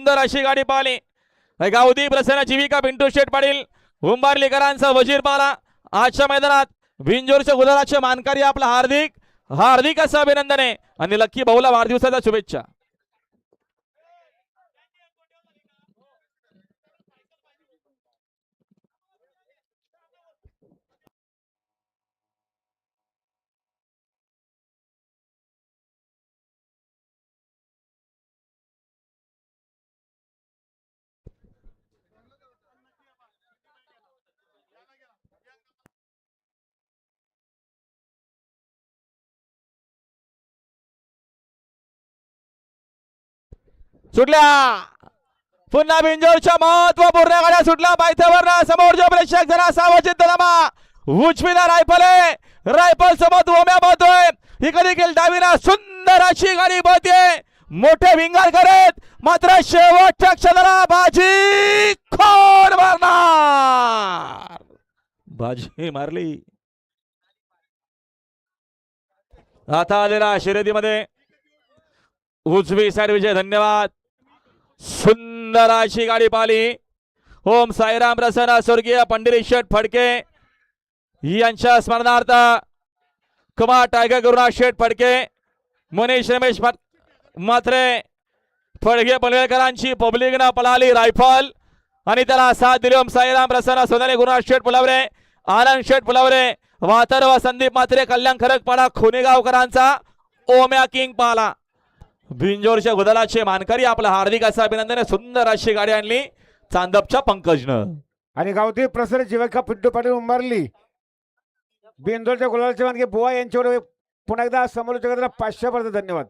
सुंदर अशी गाडी पाहिली. गावदी प्रसन्न जीविका पिंटू शेठ पाटील उंबारलीकरांचा वजीर पाला आजच्या मैदानात बिंजोरच्या गुलालाचे मानकरी आपला हार्दिक हार्दिक असं अभिनंदन आहे आणि लक्की भाऊला वाढदिवसाच्या शुभेच्छा. सुटल्या पुन्हा बिंजोरच्या महत्वपूर्ण गाड्या सुटल्या पायथ्यावर समोरच्या प्रेक्षक जरा सावचित नमा उजवीला रायफल आहे. रायफल सोबत ओम्या बहतोय. इकडे देखील डावीला सुंदर अशी गाडी बहते मोठे विंगार करत मात्र शेवटच्या क्षणाला बाजी खोड मारणार. बाजी मारली. आता आलेला शर्यतीमध्ये उजवी साइड विजय. धन्यवाद. सुंदर अशी गाडी पाहिली. ओम साईराम प्रसन्न स्वर्गीय पंडित शेठ फडके यांच्या स्मरणार्थ कुमार टायगर गुरुनाथ शेठ फडके मनीष रमेश मात्रे फडके पनवेलकरांची पब्लिकनं पळाली रायफल आणि त्याला साथ दिली. ओम साईराम प्रसन्न सोनाली गुरुनाथ शेठ पुलावरे आनंद शेठ पुलावरे वातर व संदीप मात्रे कल्याण खरकपाडा खुनेगावकरांचा ओम्या किंग पाला. बिंजोरच्या गुलालाचे मानकरी आपला हार्दिक असं अभिनंदन. सुंदर अशी गाडी आणली चांदपच्या पंकजनं आणि गावठी प्रसन्न जीविका पिंटू पाटील उंबारली बिंजोरच्या गुलालाचे मानकरी बुवा यांच्यावर पुन्हा एकदा समालोचकांना 500 धन्यवाद.